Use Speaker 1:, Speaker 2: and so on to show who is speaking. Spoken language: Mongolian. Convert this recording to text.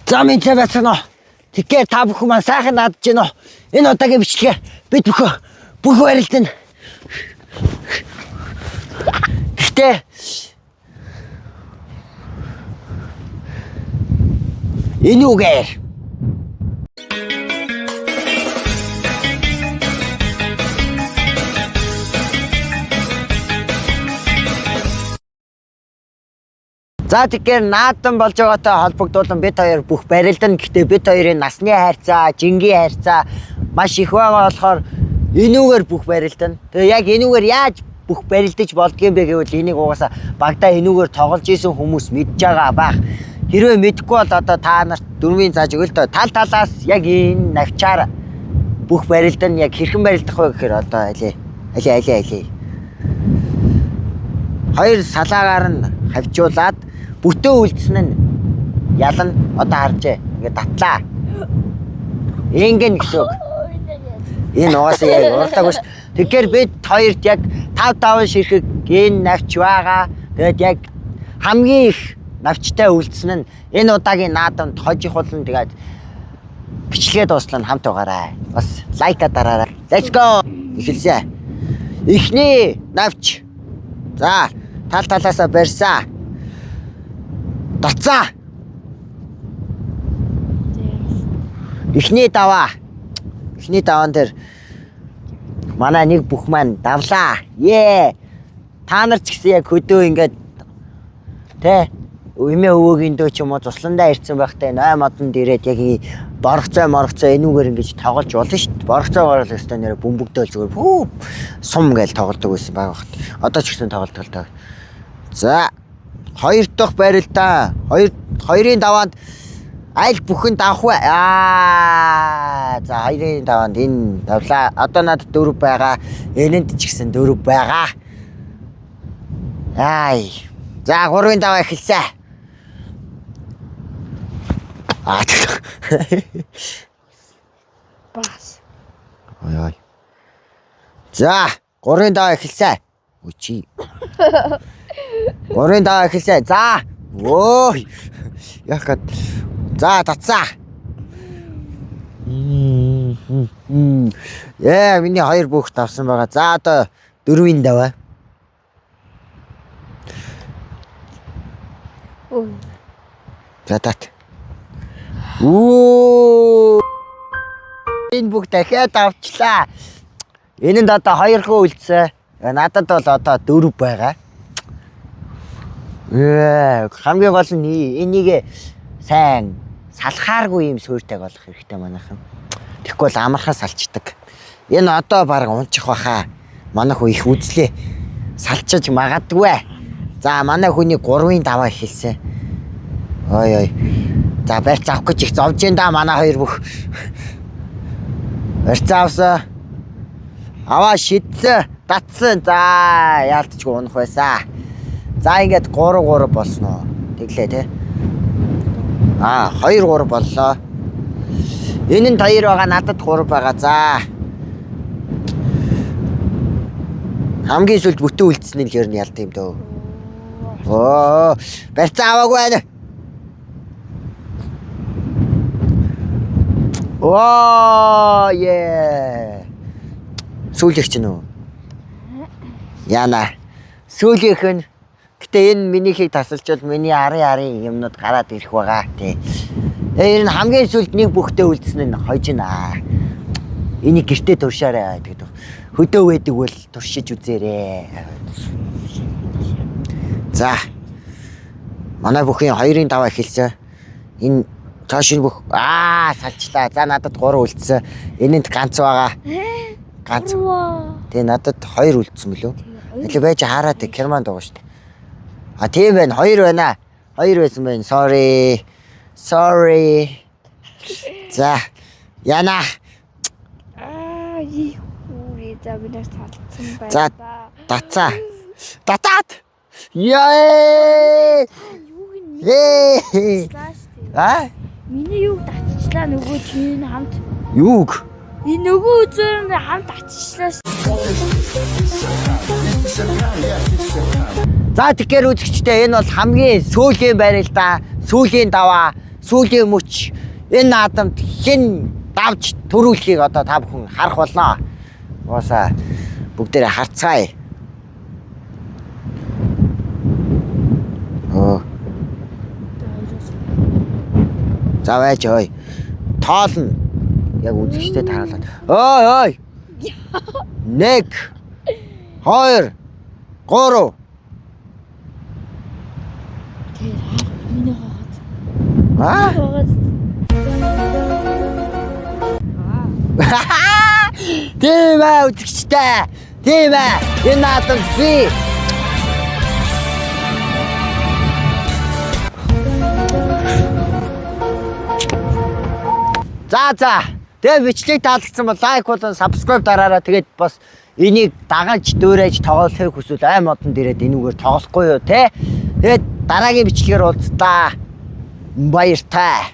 Speaker 1: За минь байцгаана. Тэгэхээр та бүхэн маань сайхан наадж гинөө. Энэ удаагийн бичлэгээ бид бүх барилдана. Гэхдээ энэ үгээр за тэгэхээр наадан болж байгаатай холбогдуулан бид хоёр бүх барилдана. Гэхдээ бид хоёрын насны хайрцаа, жингийн хайрцаа маш их байгаа болохоор энүүгээр бүх барилдана. Тэгээ яг энүүгээр яаж бүх барилдаж болдгийм бэ гэвэл энийг угаасаа багада энүүгээр тоглож исэн хүмүүс мэдж байгаа байх. Хэрвээ мэдэхгүй бол одоо та нарт дөрвийн зааж өгөл тоо. Тал талаас яг энэ навчаар бүх барилдана. Яг хэрхэн барилдах вэ гэхээр одоо алей. Хоёр салаагаар нь хавжуулаад бүтэн үлдсэн нь ялан одоо харжээ. Ингээд татлаа. Ингэн гэсэн үг. Энэ угаасаа яг уралдааг биш. Тэгэхээр бид хоёрт яг 5 ширхэг энэ навч байгаа. Тэгээд яг хамгийн их навчтай үлдсэн нь энэ удаагийн наадамд хожих болно. Тэгээд бичлэгээ дуслан хамт байгаарай. Бас лайка дараарай. Let's go. Эхэлсэ. Эхний навч. За, тал талаасаа барьсаа. Дацаа. Эхний даваа. Эхний даваан дээр манай нэг бүх маань давлаа. Та нар ч гэсэн яг хөдөө ингээд тэ эмээ өвөөгийн дөө ч юм уу тусландаа ирсэн байхтай 8 одонд ирээд яг боргоцоо энүүгээр ингэж тоглож болно шүү дээ. Боргоцоогоор л өстой нэрэ бөмбөгдөөл зүгээр сум гээл тоглодог байсан байгаа бохот. Одоо ч гэсэн тоглолт таа. За хоёр дахь барилдаа. Хоёрын даваанд аль бүхэн давах вэ? За хоёрын даваанд энэ давлаа. Одоо надад 4 байгаа. Энэнд ч гэсэн 4 байгаа. За 3-ын даваа эхэлсэ.
Speaker 2: Бас.
Speaker 1: Ой. За 3-ын даваа эхэлсэ. Үчи. 3-ын даваа эхэлсэ. За. Ой. Яхад. За татсаа. Миний хоёр бүх тавсан байгаа. За одоо 4-ийн даваа. За тат. Энэ бүх дахиад авчлаа. Энэнд одоо 2 хөө үлдсэн. Надад бол одоо 4 байгаа. Хамгийн гол нь энийг сайн салхааргүй юм суурьтайг болох хэрэгтэй манайхан. Тэгэхгүй бол амархаа салчдаг. Энэ одоо баг унчих баха. Манайх их үзлээ. Салчиж магадгүй. За манай хүний 3-ын даваа эхэлсэн. Ой. За барьц авах гэж их зовж энэ да манай хоёр бүх. Барьц авсан. Аваа шидсэн, татсан. За яалтчгүй унах байсан. За ингээд 3 болсноо. Тэглээ те. 2 боллоо. Энэнд 2 байгаа, надад 3 байгаа. За. Хамгийн сүлд бүтэн үлдсэн нь хэр нь ялт юм дөө. Барьц аваагүй байна. Сүүлийнх ч нүү. Яна. Сүүлийнх нь. Гэтэ энэ минийхийг тасалчвал миний арын юмнууд гараад ирэх байгаа тий. Энэ хамгийн сүүлд нэг бүхтэй үлдсэн нь хожинаа. Энийг гэртээ туршаарай гэдэг. Хөдөө байдаг бол туршиж үзээрэй. За. Манай бүхийн 2-ын даваа эхэлсэн. Энэ цааш бүх салчлаа. За надад 3 үлдсэн. Энэнд ганц байгаа. Ганц. Тэгээ надад 2 үлдсэн мөлөө. Эле байж хараад Германд байгаа шүү дээ. Тийм байна. 2 байна. 2 байсан байна. Sorry. За. Яна.
Speaker 2: За binär талцсан байна.
Speaker 1: За татцаа. Татаад. Яа!
Speaker 2: Миний юуг татчихлаа нөгөө чинь хамт.
Speaker 1: Юуг?
Speaker 2: Энэ нөгөө үзээр хамт татчихлаа.
Speaker 1: За тэгэхээр үзэгчдээ энэ бол хамгийн сүүлийн барилдаа, сүүлийн даваа, сүүлийн мөч энэ наадамд хэн давж төрүүлэхийг одоо та бүхэн харах болно. Уусаа бүгдээрээ харцгаая. За байж ой. Тоолно. Яг үзэгчтэй таалаад. Ой. 1 2 3
Speaker 2: Тэр миний хаагаад.
Speaker 1: Тийм ээ үзэгчтэй. Тийм ээ. Энэ наадам би. За. Тэгээ бичлэг таалагдсан бол лайк болон subscribe дараарай. Тэгээд бас энийг дагаж дөөрэж тоглохыг хүсвэл ай модонд ирээд энүүгээр тоглохгүй юу те. Тэгээд дараагийн бичлэгээр уулзлаа. Баяртай.